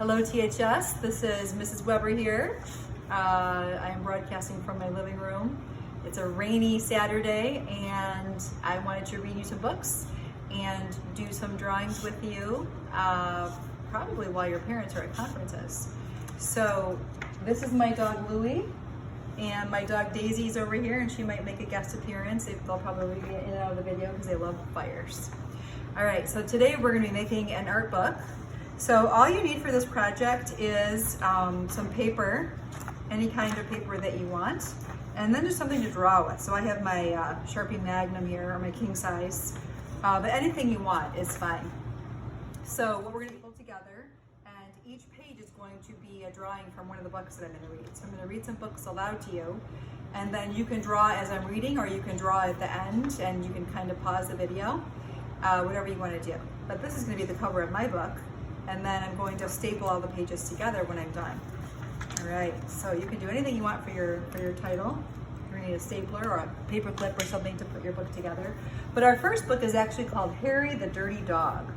Hello THS, this is Mrs. Weber here. I am broadcasting from my living room. It's a rainy Saturday and I wanted to read you some books and do some drawings with you, probably while your parents are at conferences. So this is my dog Louie and my dog Daisy's over here, and she might make a guest appearance. They'll probably be in and out of the video because they love fires. All right, so today we're going to be making an art book. So all you need for this project is some paper, any kind of paper that you want, and then just something to draw with. So I have my Sharpie Magnum here, or my king size, but anything you want is fine. So what we're going to pull together, and each page is going to be a drawing from one of the books that I'm going to read. So I'm going to read some books aloud to you, and then you can draw as I'm reading, or you can draw at the end, and you can kind of pause the video, whatever you want to do. But this is going to be the cover of my book. And then I'm going to staple all the pages together when I'm done. All right, so you can do anything you want for your title. You're gonna need a stapler or a paper clip or something to put your book together. But our first book is actually called Harry the Dirty Dog.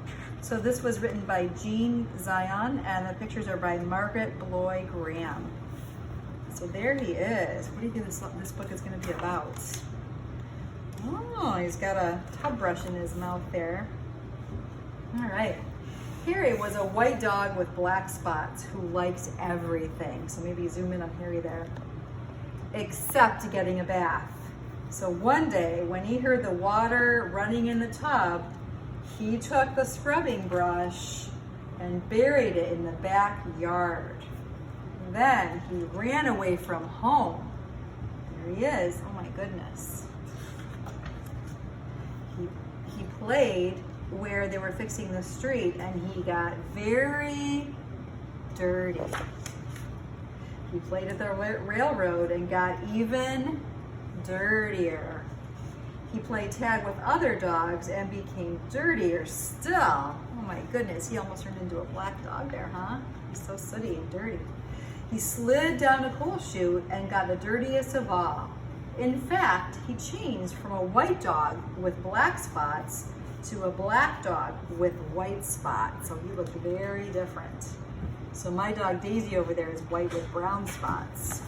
So this was written by Jean Zion, and the pictures are by Margaret Bloy Graham. So there he is. What do you think this book is gonna be about? Oh, he's got a tub brush in his mouth there. All right. Harry was a white dog with black spots who liked everything. So maybe zoom in on Harry there. Except getting a bath. So one day when he heard the water running in the tub, he took the scrubbing brush and buried it in the backyard. Then he ran away from home. There he is. Oh my goodness. He played where they were fixing the street, and he got very dirty. He played at the railroad and got even dirtier. He played tag with other dogs and became dirtier still. Oh my goodness, he almost turned into a black dog there, huh? He's so sooty and dirty. He slid down a coal chute and got the dirtiest of all. In fact, he changed from a white dog with black spots to a black dog with white spots. So he looked very different. So my dog Daisy over there is white with brown spots.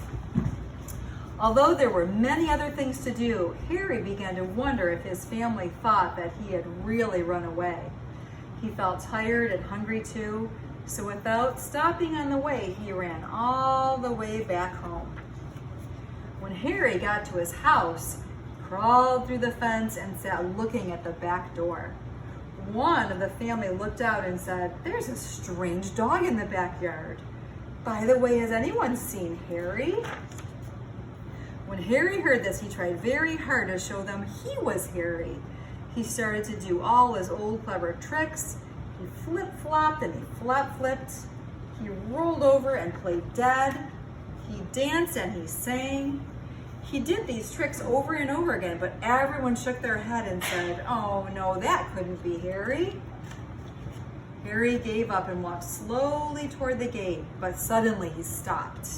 Although there were many other things to do, Harry began to wonder if his family thought that he had really run away. He felt tired and hungry too, so without stopping on the way, he ran all the way back home. When Harry got to his house, crawled through the fence and sat looking at the back door. One of the family looked out and said, "There's a strange dog in the backyard. By the way, has anyone seen Harry?" When Harry heard this, he tried very hard to show them he was Harry. He started to do all his old clever tricks. He flip-flopped and he flop-flipped. He rolled over and played dead. He danced and he sang. He did these tricks over and over again, but everyone shook their head and said, "Oh no, that couldn't be Harry." Harry gave up and walked slowly toward the gate, but suddenly he stopped.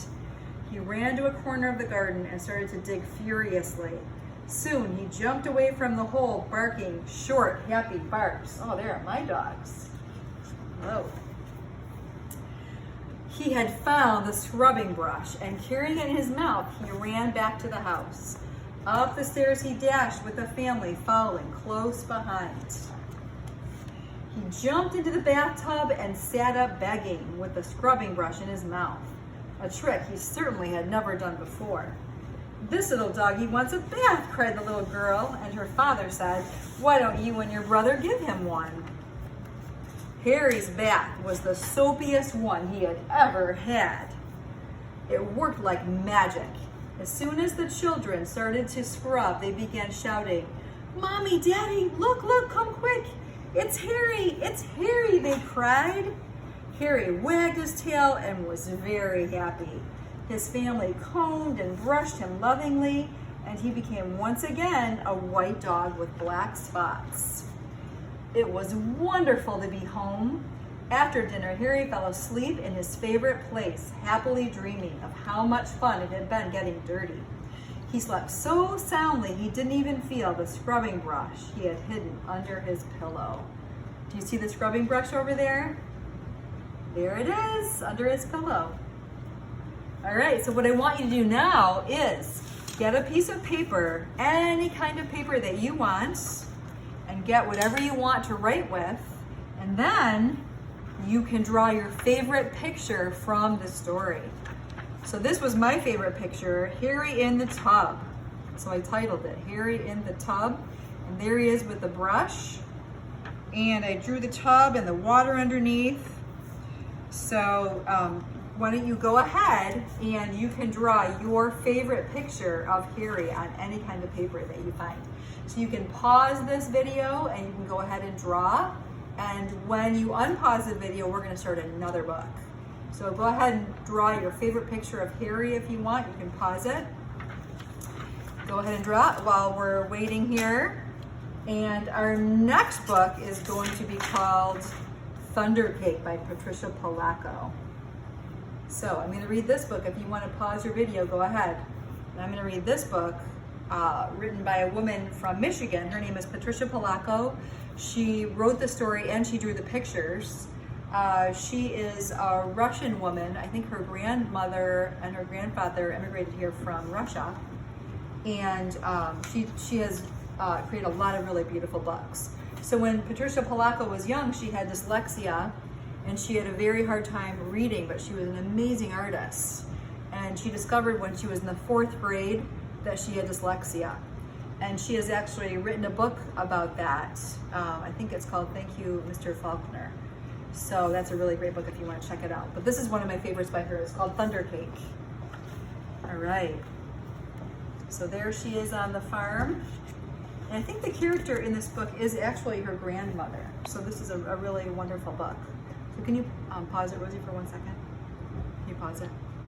He ran to a corner of the garden and started to dig furiously. Soon he jumped away from the hole, barking short, happy barks. Oh, there are my dogs. Whoa. He had found the scrubbing brush, and carrying it in his mouth, he ran back to the house. Up the stairs he dashed with the family following close behind. He jumped into the bathtub and sat up begging with the scrubbing brush in his mouth, a trick he certainly had never done before. "This little doggy wants a bath," cried the little girl, and her father said, "Why don't you and your brother give him one?" Harry's bath was the soapiest one he had ever had. It worked like magic. As soon as the children started to scrub, they began shouting, "Mommy, Daddy, look, look, come quick. It's Harry, it's Harry," they cried. Harry wagged his tail and was very happy. His family combed and brushed him lovingly, and he became once again a white dog with black spots. It was wonderful to be home. After dinner, Harry fell asleep in his favorite place, happily dreaming of how much fun it had been getting dirty. He slept so soundly he didn't even feel the scrubbing brush he had hidden under his pillow. Do you see the scrubbing brush over there? There it is, under his pillow. All right, so what I want you to do now is get a piece of paper, any kind of paper that you want, and get whatever you want to write with, and then you can draw your favorite picture from the story. So this was my favorite picture, Harry in the tub. So I titled it, Harry in the tub, and there he is with the brush, and I drew the tub and the water underneath. So why don't you go ahead and you can draw your favorite picture of Harry on any kind of paper that you find. So you can pause this video and you can go ahead and draw. And when you unpause the video, we're going to start another book. So go ahead and draw your favorite picture of Harry if you want. You can pause it. Go ahead and draw it while we're waiting here. And our next book is going to be called Thunder Cake by Patricia Polacco. So I'm going to read this book. If you want to pause your video, go ahead. And I'm going to read this book written by a woman from Michigan. Her name is Patricia Polacco. She wrote the story and she drew the pictures. She is a Russian woman. I think her grandmother and her grandfather immigrated here from Russia. And she has created a lot of really beautiful books. So when Patricia Polacco was young, she had dyslexia and she had a very hard time reading, but she was an amazing artist. And she discovered when she was in the 4th grade that she had dyslexia. And she has actually written a book about that. I think it's called Thank You, Mr. Faulkner. So that's a really great book if you want to check it out. But this is one of my favorites by her. It's called Thunder Cake. All right. So there she is on the farm. And I think the character in this book is actually her grandmother. So this is a really wonderful book. So can you pause it, Rosie, for 1 second? Can you pause it?